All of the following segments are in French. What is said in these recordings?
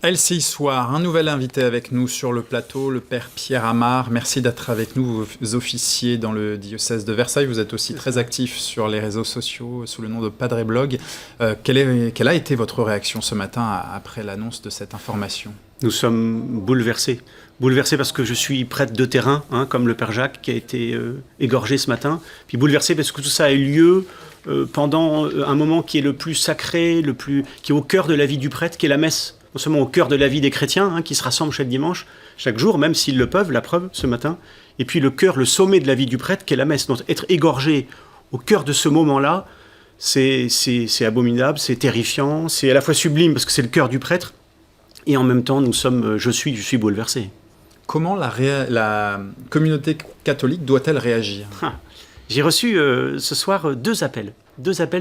LCI Soir, un nouvel invité avec nous sur le plateau, le père Pierre Amar. Merci d'être avec nous, vous officiez dans le diocèse de Versailles. Vous êtes aussi très actif sur les réseaux sociaux sous le nom de Padre Blog. Quelle a été votre réaction ce matin après l'annonce de cette information ? Nous sommes bouleversés. Bouleversés parce que je suis prêtre de terrain, comme le père Jacques qui a été égorgé ce matin. Puis bouleversés parce que tout ça a eu lieu pendant un moment qui est le plus sacré, qui est au cœur de la vie du prêtre, qui est la messe. Non seulement au cœur de la vie des chrétiens, qui se rassemblent chaque dimanche, chaque jour, même s'ils le peuvent, la preuve, ce matin. Et puis le cœur, le sommet de la vie du prêtre, qui est la messe. Donc être égorgé au cœur de ce moment-là, c'est abominable, c'est terrifiant, c'est à la fois sublime parce que c'est le cœur du prêtre, et en même temps, je suis bouleversé. Comment la communauté catholique doit-elle réagir ? J'ai reçu ce soir deux appels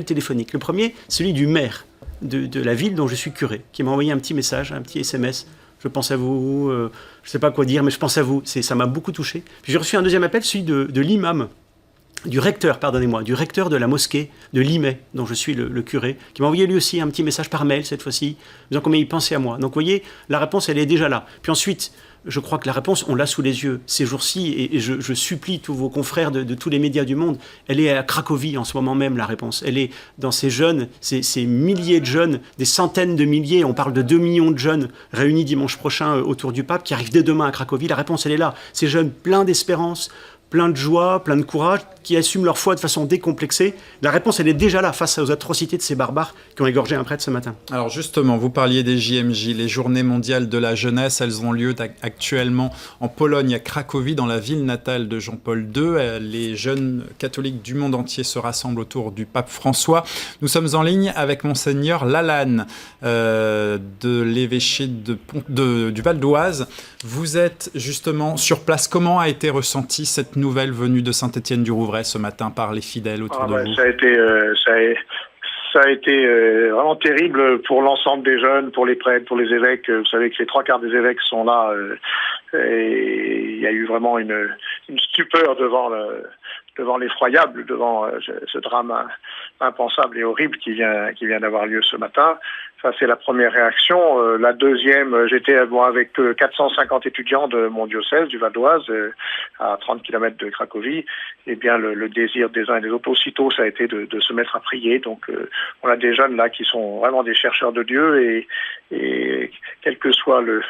téléphoniques. Le premier, celui du maire de la ville dont je suis curé, qui m'a envoyé un petit message, un petit SMS. Je pense à vous, je ne sais pas quoi dire, mais je pense à vous. Ça m'a beaucoup touché. Puis j'ai reçu un deuxième appel, celui de l'imam, du recteur de la mosquée de Limay, dont je suis le curé, qui m'a envoyé lui aussi un petit message par mail cette fois-ci, disant combien il pensait à moi. Donc vous voyez, la réponse, elle est déjà là. Puis ensuite, je crois que la réponse, on l'a sous les yeux ces jours-ci, et je supplie tous vos confrères de tous les médias du monde, elle est à Cracovie en ce moment même, la réponse. Elle est dans ces jeunes, ces milliers de jeunes, des centaines de milliers, on parle de 2 millions de jeunes réunis dimanche prochain autour du pape, qui arrivent dès demain à Cracovie. La réponse, elle est là. Ces jeunes pleins d'espérance, plein de joie, plein de courage, qui assument leur foi de façon décomplexée. La réponse, elle est déjà là, face aux atrocités de ces barbares qui ont égorgé un prêtre ce matin. Alors justement, vous parliez des JMJ, les Journées mondiales de la jeunesse. Elles ont lieu actuellement en Pologne, à Cracovie, dans la ville natale de Jean-Paul II. Les jeunes catholiques du monde entier se rassemblent autour du pape François. Nous sommes en ligne avec Monseigneur Lalanne de l'évêché du Val d'Oise. Vous êtes justement sur place. Comment a été ressentie cette nouvelle venue de Saint-Étienne-du-Rouvray ce matin par les fidèles autour de vous? Ça a été vraiment terrible pour l'ensemble des jeunes, pour les prêtres, pour les évêques. Vous savez que les 3/4 des évêques sont là et il y a eu vraiment une stupeur devant l'effroyable, devant ce drame impensable et horrible qui vient d'avoir lieu ce matin. Ça, c'est la première réaction. La deuxième, j'étais avec 450 étudiants de mon diocèse, du Val d'Oise, à 30 km de Cracovie. Eh bien, le désir des uns et des autres, aussitôt, ça a été de se mettre à prier. Donc, on a des jeunes là qui sont vraiment des chercheurs de Dieu et quel que soit le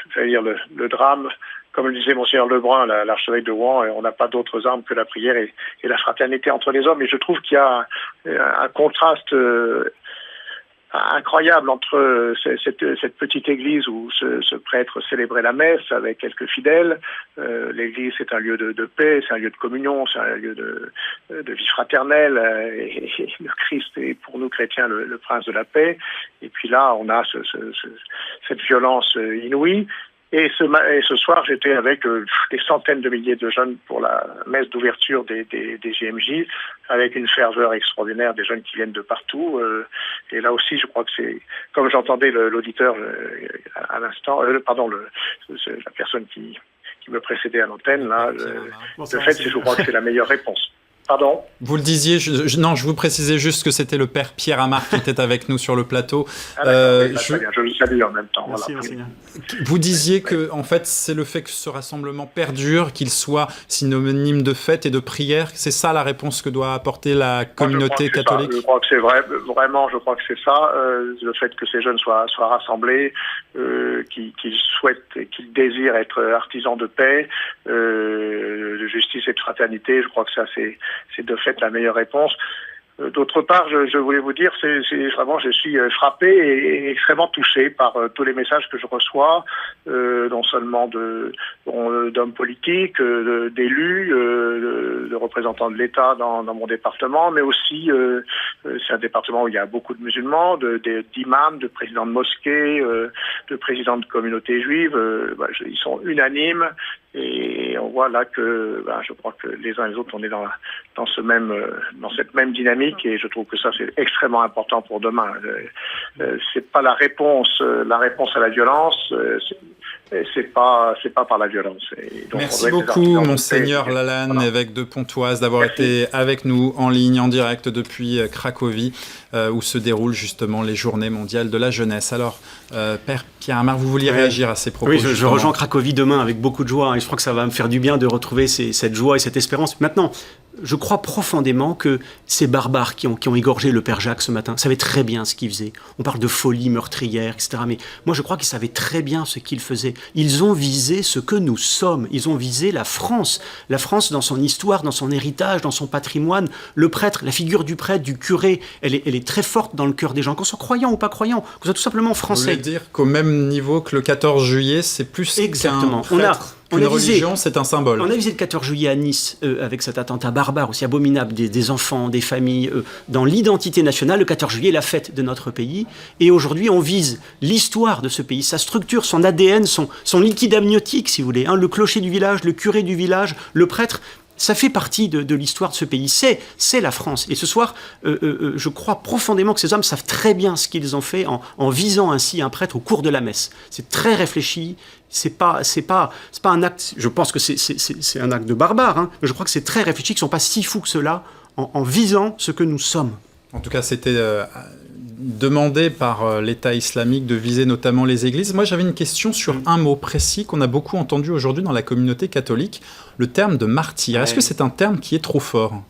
drame, comme le disait Monseigneur Lebrun, l'archevêque de Rouen, on n'a pas d'autres armes que la prière et la fraternité entre les hommes. Et je trouve qu'il y a un contraste incroyable entre cette petite église où ce prêtre célébrait la messe avec quelques fidèles. L'église, c'est un lieu de paix, c'est un lieu de communion, c'est un lieu de vie fraternelle. Et le Christ est pour nous chrétiens le prince de la paix. Et puis là, on a cette violence inouïe. Et ce soir, j'étais avec des centaines de milliers de jeunes pour la messe d'ouverture des JMJ, avec une ferveur extraordinaire, des jeunes qui viennent de partout. Et là aussi, je crois que c'est, comme j'entendais l'auditeur à l'instant, la personne qui me précédait à l'antenne, là, je crois que c'est la meilleure réponse. Pardon ? Vous le disiez, je vous précisais juste que c'était le père Pierre Amar qui était avec nous sur le plateau. Très bien, je le salue en même temps. Merci, voilà. Vous disiez que, en fait, c'est le fait que ce rassemblement perdure, qu'il soit synonyme de fête et de prière. C'est ça la réponse que doit apporter la communauté catholique ? Je crois que c'est vrai, vraiment, je crois que c'est ça. Le fait que ces jeunes soient rassemblés, qu'ils souhaitent et qu'ils désirent être artisans de paix, de justice et de fraternité, je crois que ça, c'est de fait la meilleure réponse. D'autre part, je voulais vous dire, c'est vraiment, je suis frappé et extrêmement touché par tous les messages que je reçois, non seulement d'hommes politiques, d'élus, de représentants de l'État dans mon département, mais aussi, c'est un département où il y a beaucoup de musulmans, d'imams, de présidents de mosquées, de présidents de communautés juives. Ils sont unanimes. Et on voit là que, je crois que les uns et les autres, on est dans cette même dynamique, et je trouve que ça c'est extrêmement important pour demain. C'est pas la réponse à la violence. c'est pas par la violence. Et donc, merci beaucoup, Monseigneur Lalanne, voilà. Évêque de Pontoise, d'avoir été avec nous en ligne, en direct depuis Cracovie, où se déroulent justement les Journées mondiales de la jeunesse. Alors, Père Pierre-Amar, vous vouliez réagir à ces propos? Oui, je rejoins Cracovie demain avec beaucoup de joie, et je crois que ça va me faire du bien de retrouver cette joie et cette espérance. Maintenant, je crois profondément que ces barbares qui ont égorgé le Père Jacques ce matin savaient très bien ce qu'ils faisaient. On parle de folie meurtrière, etc. Mais moi, je crois qu'ils savaient très bien ce qu'ils faisaient. Ils ont visé ce que nous sommes. Ils ont visé la France. La France dans son histoire, dans son héritage, dans son patrimoine. Le prêtre, la figure du prêtre, du curé, elle est très forte dans le cœur des gens, qu'on soit croyant ou pas croyant, qu'on soit tout simplement français. Vous voulez dire qu'au même niveau que le 14 juillet, c'est plus exactement. Qu'un prêtre. Une religion, c'est un symbole. On a visé le 14 juillet à Nice avec cet attentat barbare, aussi abominable, des enfants, des familles. Dans l'identité nationale, le 14 juillet est la fête de notre pays. Et aujourd'hui, on vise l'histoire de ce pays, sa structure, son ADN, son liquide amniotique, si vous voulez. Le clocher du village, le curé du village, le prêtre. Ça fait partie de l'histoire de ce pays. C'est la France. Et ce soir, je crois profondément que ces hommes savent très bien ce qu'ils ont fait en visant ainsi un prêtre au cours de la messe. C'est très réfléchi. C'est pas un acte. Je pense que c'est un acte de barbare. Mais je crois que c'est très réfléchi, qu'ils sont pas si fous que cela en visant ce que nous sommes. En tout cas, c'était demandé par l'État islamique de viser notamment les églises. Moi, j'avais une question sur un mot précis qu'on a beaucoup entendu aujourd'hui dans la communauté catholique, le terme de martyr. Ouais. Est-ce que c'est un terme qui est trop fort ?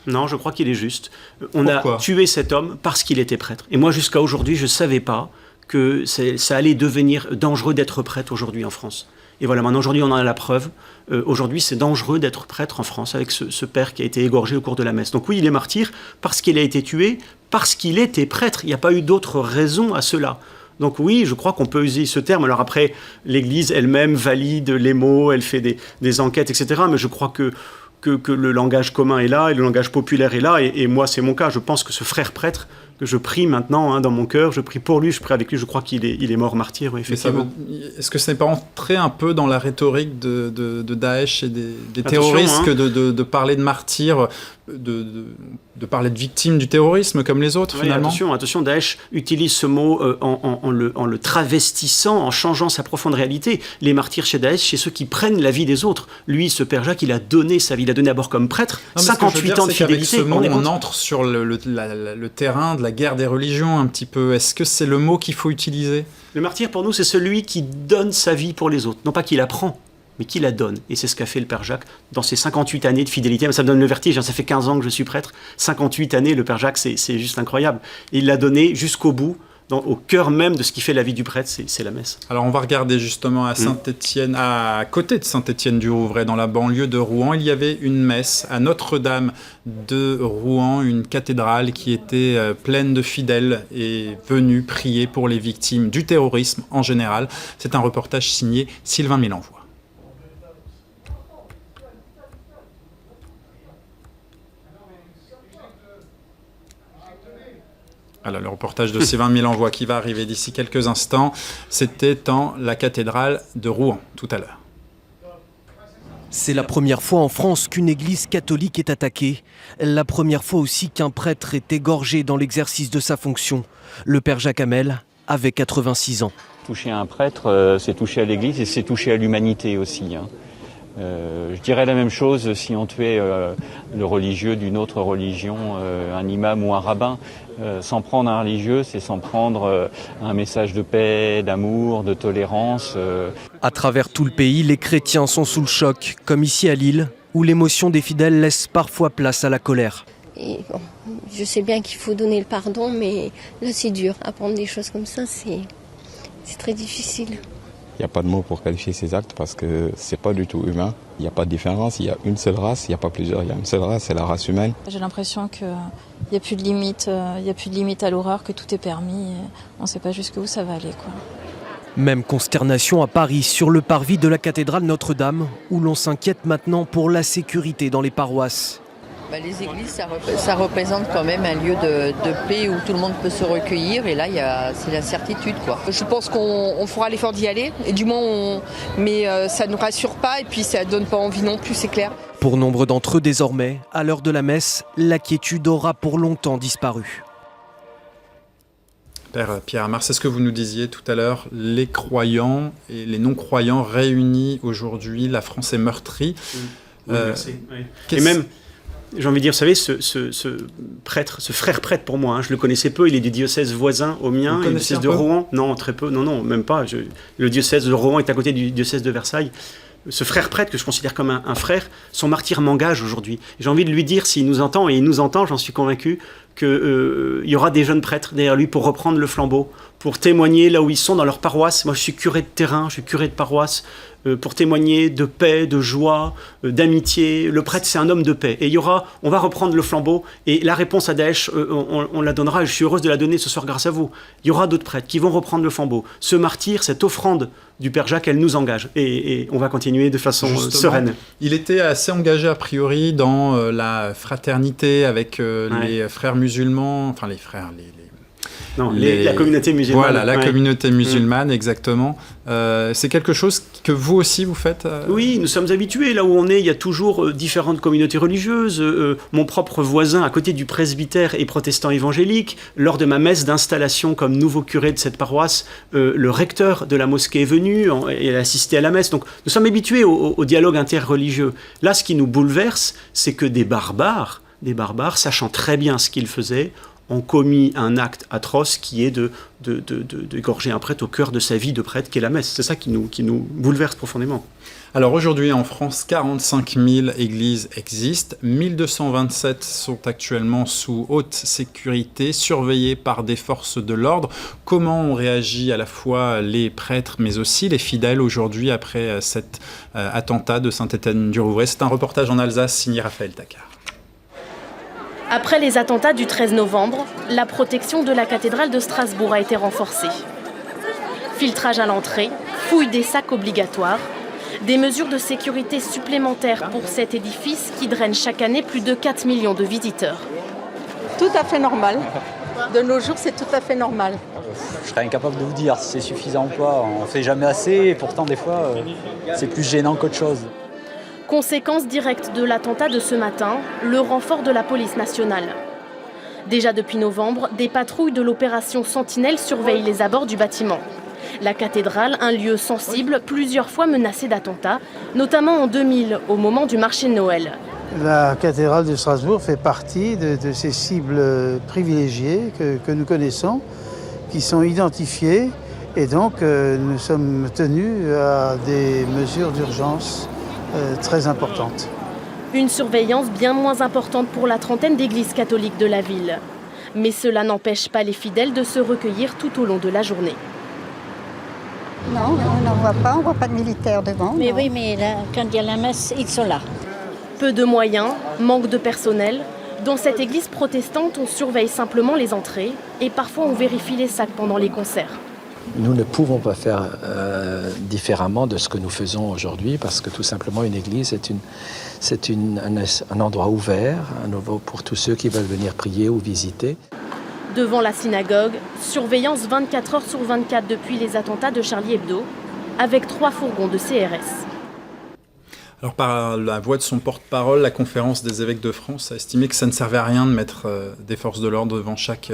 Non, je crois qu'il est juste. On a tué cet homme parce qu'il était prêtre. Et moi, jusqu'à aujourd'hui, je ne savais pas que ça allait devenir dangereux d'être prêtre aujourd'hui en France. Et voilà, maintenant, aujourd'hui, on en a la preuve. Aujourd'hui, c'est dangereux d'être prêtre en France avec ce père qui a été égorgé au cours de la messe. Donc oui, il est martyr parce qu'il a été tué, parce qu'il était prêtre. Il n'y a pas eu d'autre raison à cela. Donc oui, je crois qu'on peut user ce terme. Alors après, l'Église elle-même valide les mots, elle fait des enquêtes, etc. Mais je crois que le langage commun est là et le langage populaire est là. Et moi, c'est mon cas. Je pense que ce frère prêtre, que je prie maintenant dans mon cœur, je prie pour lui, je prie avec lui, je crois qu'il est mort martyr, oui, effectivement. Est-ce que ce n'est pas entré un peu dans la rhétorique de Daesh et des terroristes que de parler de martyrs, de parler de victimes du terrorisme comme les autres, finalement? Attention, Daesh utilise ce mot en le travestissant, en changeant sa profonde réalité. Les martyrs chez Daesh, c'est ceux qui prennent la vie des autres. Lui, ce Père Jacques, il a donné sa vie, il a donné d'abord comme prêtre, 58 ans de fidélité. Avec ce mot, on entre sur le terrain de la guerre des religions un petit peu. Est-ce que c'est le mot qu'il faut utiliser? Le martyr, pour nous, c'est celui qui donne sa vie pour les autres. Non pas qu'il la prend, mais qui la donne. Et c'est ce qu'a fait le Père Jacques dans ses 58 années de fidélité. Ça me donne le vertige, ça fait 15 ans que je suis prêtre. 58 années, le Père Jacques, c'est juste incroyable. Et il l'a donné jusqu'au bout, au cœur même de ce qui fait la vie du prêtre, c'est la messe. Alors on va regarder justement à Saint-Étienne, à côté de Saint-Étienne-du-Rouvray, dans la banlieue de Rouen, il y avait une messe à Notre-Dame de Rouen, une cathédrale qui était pleine de fidèles et venus prier pour les victimes du terrorisme en général. C'est un reportage signé Sylvain Mélenvoix. Alors, le reportage de Sylvain Mélenvoix qui va arriver d'ici quelques instants, c'était dans la cathédrale de Rouen, tout à l'heure. C'est la première fois en France qu'une église catholique est attaquée. La première fois aussi qu'un prêtre est égorgé dans l'exercice de sa fonction. Le Père Jacques Hamel avait 86 ans. Toucher un prêtre, c'est toucher à l'église et c'est toucher à l'humanité aussi. Je dirais la même chose si on tuait le religieux d'une autre religion, un imam ou un rabbin. S'en prendre à un religieux, c'est s'en prendre un message de paix, d'amour, de tolérance. À travers tout le pays, les chrétiens sont sous le choc, comme ici à Lille, où l'émotion des fidèles laisse parfois place à la colère. Et bon, je sais bien qu'il faut donner le pardon, mais là c'est dur. Apprendre des choses comme ça, c'est très difficile. Il n'y a pas de mots pour qualifier ces actes parce que c'est pas du tout humain. Il n'y a pas de différence, il y a une seule race, il n'y a pas plusieurs, il y a une seule race, c'est la race humaine. J'ai l'impression qu'il n'y a plus de limite, à l'horreur, que tout est permis. On ne sait pas jusqu'où ça va aller, quoi. Même consternation à Paris, sur le parvis de la cathédrale Notre-Dame, où l'on s'inquiète maintenant pour la sécurité dans les paroisses. Les églises, ça représente quand même un lieu de paix où tout le monde peut se recueillir. Et là, c'est l'incertitude, quoi. Je pense qu'on fera l'effort d'y aller. Et du moins, mais ça ne nous rassure pas et puis ça ne donne pas envie non plus, c'est clair. Pour nombre d'entre eux, désormais, à l'heure de la messe, la quiétude aura pour longtemps disparu. Père Pierre Amar, c'est ce que vous nous disiez tout à l'heure, les croyants et les non-croyants réunis aujourd'hui, la France est meurtrie. Merci. Et même, j'ai envie de dire, vous savez, ce prêtre, ce frère prêtre pour moi, je le connaissais peu, il est du diocèse voisin au mien, le diocèse de Rouen. Non, très peu, non, même pas. Le diocèse de Rouen est à côté du diocèse de Versailles. Ce frère prêtre que je considère comme un frère, son martyr m'engage aujourd'hui. J'ai envie de lui dire, s'il nous entend, et il nous entend, j'en suis convaincu, qu'il y aura des jeunes prêtres derrière lui pour reprendre le flambeau, pour témoigner là où ils sont dans leur paroisse. Moi, je suis curé de terrain, je suis curé de paroisse, pour témoigner de paix, de joie, d'amitié. Le prêtre, c'est un homme de paix. Et on va reprendre le flambeau, et la réponse à Daesh, on la donnera, et je suis heureuse de la donner ce soir grâce à vous. Il y aura d'autres prêtres qui vont reprendre le flambeau. Ce martyr, cette offrande du Père Jacques, elle nous engage, et on va continuer de façon sereine. Il était assez engagé a priori dans la fraternité avec les frères musulmans, enfin les frères, la communauté musulmane. Voilà, la communauté musulmane, exactement. C'est quelque chose que vous aussi vous faites Oui, nous sommes habitués. Là où on est, il y a toujours différentes communautés religieuses. Mon propre voisin, à côté du presbytère, est protestant évangélique. Lors de ma messe d'installation comme nouveau curé de cette paroisse, le recteur de la mosquée est venu et a assisté à la messe. Donc nous sommes habitués au dialogue interreligieux. Là, ce qui nous bouleverse, c'est que des barbares, sachant très bien ce qu'ils faisaient, ont commis un acte atroce qui est d'égorger un prêtre au cœur de sa vie de prêtre, qui est la messe. C'est ça qui nous bouleverse profondément. Alors aujourd'hui en France, 45 000 églises existent, 1227 sont actuellement sous haute sécurité, surveillées par des forces de l'ordre. Comment ont réagi à la fois les prêtres mais aussi les fidèles aujourd'hui après cet attentat de Saint-Étienne-du-Rouvray? C'est un reportage en Alsace signé Raphaël Tacquart. Après les attentats du 13 novembre, la protection de la cathédrale de Strasbourg a été renforcée. Filtrage à l'entrée, fouille des sacs obligatoires, des mesures de sécurité supplémentaires pour cet édifice qui draine chaque année plus de 4 millions de visiteurs. Tout à fait normal. De nos jours, c'est tout à fait normal. Je serais incapable de vous dire si c'est suffisant ou pas. On ne fait jamais assez et pourtant des fois, c'est plus gênant qu'autre chose. Conséquence directe de l'attentat de ce matin, le renfort de la police nationale. Déjà depuis novembre, des patrouilles de l'opération Sentinelle surveillent les abords du bâtiment. La cathédrale, un lieu sensible, plusieurs fois menacé d'attentats, notamment en 2000, au moment du marché de Noël. La cathédrale de Strasbourg fait partie de ces cibles privilégiées que nous connaissons, qui sont identifiées, et donc nous sommes tenus à des mesures d'urgence très importante. Une surveillance bien moins importante pour la trentaine d'églises catholiques de la ville. Mais cela n'empêche pas les fidèles de se recueillir tout au long de la journée. Non, on n'en voit pas, on ne voit pas de militaires devant. Mais non. oui, mais là, quand il y a la messe, ils sont là. Peu de moyens, manque de personnel. Dans cette église protestante, on surveille simplement les entrées et parfois on vérifie les sacs pendant les concerts. Nous ne pouvons pas faire différemment de ce que nous faisons aujourd'hui parce que tout simplement une église c'est un endroit ouvert, un endroit pour tous ceux qui veulent venir prier ou visiter. Devant la synagogue, surveillance 24 heures sur 24 depuis les attentats de Charlie Hebdo, avec 3 fourgons de CRS. Alors par la voix de son porte-parole, la conférence des évêques de France a estimé que ça ne servait à rien de mettre des forces de l'ordre devant chaque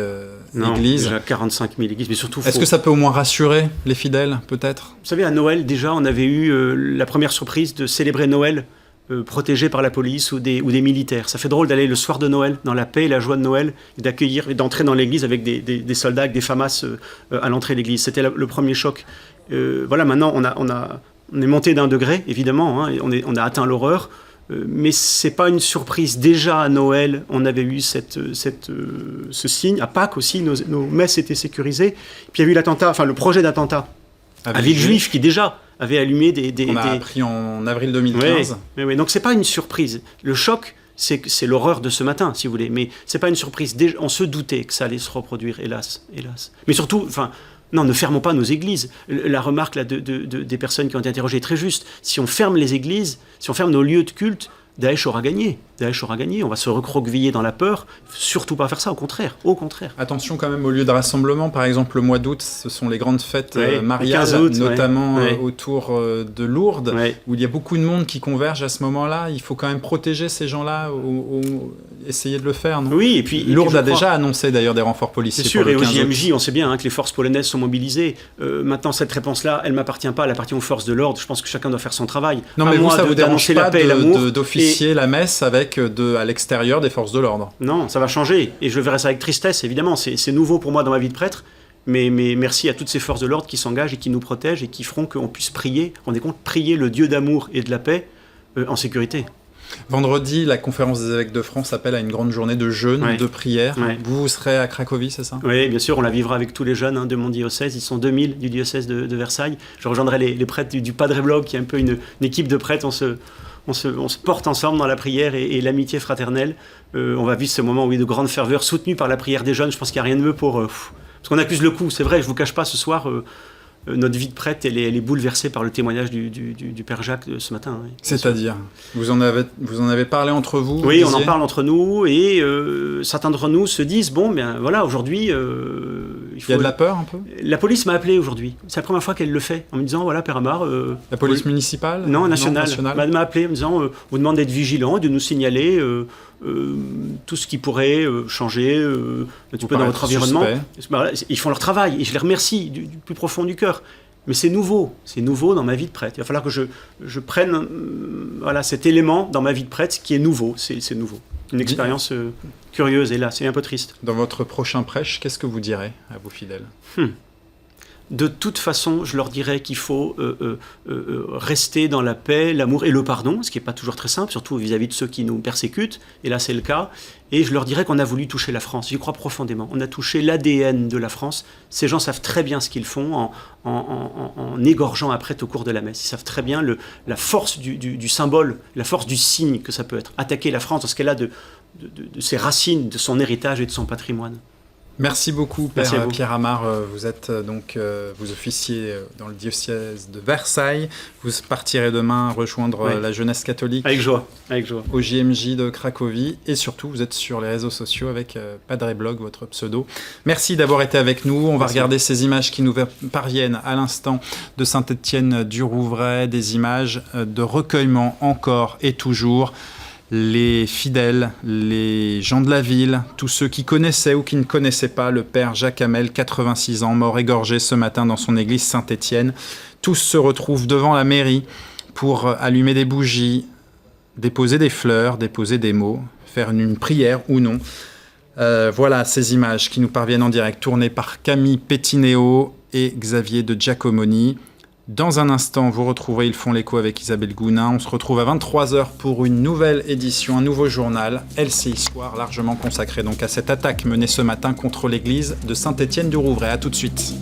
église. Déjà 45 000 églises, mais surtout... Est-ce que ça peut au moins rassurer les fidèles, peut-être ? Vous savez, à Noël, déjà, on avait eu la première surprise de célébrer Noël protégé par la police ou des militaires. Ça fait drôle d'aller le soir de Noël, dans la paix et la joie de Noël, et d'accueillir et d'entrer dans l'église avec des soldats, avec des FAMAS à l'entrée de l'église. C'était le premier choc. Voilà, maintenant, on est monté d'un degré, évidemment, hein, et on a atteint l'horreur, mais c'est pas une surprise. Déjà à Noël, on avait eu ce signe. À Pâques aussi, nos messes étaient sécurisées. Puis il y a eu le projet d'attentat à Villejuif qui déjà avait allumé On a appris en avril 2015. Oui. Donc c'est pas une surprise. Le choc, c'est l'horreur de ce matin, si vous voulez. Mais c'est pas une surprise. Déjà, on se doutait que ça allait se reproduire, hélas. Mais surtout, non, ne fermons pas nos églises. La remarque là, des personnes qui ont été interrogées est très juste. Si on ferme les églises, si on ferme nos lieux de culte, Daesh aura gagné. Daesh aura gagné, on va se recroqueviller dans la peur. Surtout pas faire ça, au contraire. Attention quand même aux lieux de rassemblement. Par exemple, le mois d'août, ce sont les grandes fêtes mariales, notamment autour de Lourdes, où il y a beaucoup de monde qui converge à ce moment-là. Il faut quand même protéger ces gens-là, essayer de le faire, non ? Oui, et puis Lourdes a déjà annoncé d'ailleurs des renforts policiers. C'est sûr, pour le et au 15 août. JMJ, on sait bien que les forces polonaises sont mobilisées. Maintenant, cette réponse-là, elle ne m'appartient pas, elle appartient aux forces de l'ordre. Je pense que chacun doit faire son travail. Non, mais vous, ça vous dérange pas d'officier d'officier la messe avec à l'extérieur des forces de l'ordre? Non, ça va changer. Et je verrai ça avec tristesse, évidemment. C'est nouveau pour moi dans ma vie de prêtre. Mais merci à toutes ces forces de l'ordre qui s'engagent et qui nous protègent et qui feront qu'on puisse prier, prier le Dieu d'amour et de la paix en sécurité. Vendredi, la conférence des évêques de France appelle à une grande journée de jeûne, de prière. Vous serez à Cracovie, c'est ça? Oui, bien sûr, on la vivra avec tous les jeunes de mon diocèse. Ils sont 2000 du diocèse de Versailles. Je rejoindrai les prêtres du Padre Blog, qui est un peu une équipe de prêtres. On se porte ensemble dans la prière et l'amitié fraternelle. On va vivre ce moment de grande ferveur, soutenu par la prière des jeunes. Je pense qu'il n'y a rien de mieux pour... parce qu'on accuse le coup, c'est vrai, je ne vous cache pas, ce soir... notre vie de prêtre, elle est bouleversée par le témoignage du Père Jacques ce matin. Oui, c'est-à-dire, vous en avez parlé entre vous? Oui, on en parle entre nous, et certains d'entre nous se disent, aujourd'hui... il y a de la peur un peu? La police m'a appelé aujourd'hui. C'est la première fois qu'elle le fait, en me disant, voilà, Père Amar... la police municipale? Non, nationale. M'a appelé en me disant, vous demande d'être vigilant, de nous signaler... tout ce qui pourrait changer un petit peu dans votre environnement. Ils font leur travail et je les remercie du plus profond du cœur. Mais c'est nouveau dans ma vie de prêtre. Il va falloir que je prenne cet élément dans ma vie de prêtre qui est nouveau. C'est nouveau. Une expérience curieuse et là, c'est un peu triste. Dans votre prochain prêche, qu'est-ce que vous direz à vos fidèles? De toute façon, je leur dirais qu'il faut rester dans la paix, l'amour et le pardon, ce qui n'est pas toujours très simple, surtout vis-à-vis de ceux qui nous persécutent, et là c'est le cas. Et je leur dirais qu'on a voulu toucher la France, j'y crois profondément. On a touché l'ADN de la France. Ces gens savent très bien ce qu'ils font en égorgeant un prêtre au cours de la messe. Ils savent très bien la force du symbole, la force du signe que ça peut être. Attaquer la France dans ce qu'elle a de ses racines, de son héritage et de son patrimoine. Merci beaucoup, Père Pierre Amar. Vous êtes vous officiez dans le diocèse de Versailles. Vous partirez demain rejoindre la jeunesse catholique. Avec joie. Au JMJ de Cracovie. Et surtout, vous êtes sur les réseaux sociaux avec Padre Blog, votre pseudo. Merci d'avoir été avec nous. On va regarder ces images qui nous parviennent à l'instant de Saint-Étienne-du-Rouvray, des images de recueillement encore et toujours. Les fidèles, les gens de la ville, tous ceux qui connaissaient ou qui ne connaissaient pas le père Jacques Hamel, 86 ans, mort égorgé ce matin dans son église Saint-Étienne. Tous se retrouvent devant la mairie pour allumer des bougies, déposer des fleurs, déposer des mots, faire une prière ou non. Voilà ces images qui nous parviennent en direct, tournées par Camille Pettineo et Xavier de Giacomoni. Dans un instant, vous retrouverez Ils font l'écho avec Isabelle Gounin. On se retrouve à 23h pour une nouvelle édition, un nouveau journal, LCI Soir, largement consacré donc à cette attaque menée ce matin contre l'église de Saint-Étienne-du-Rouvray. À tout de suite.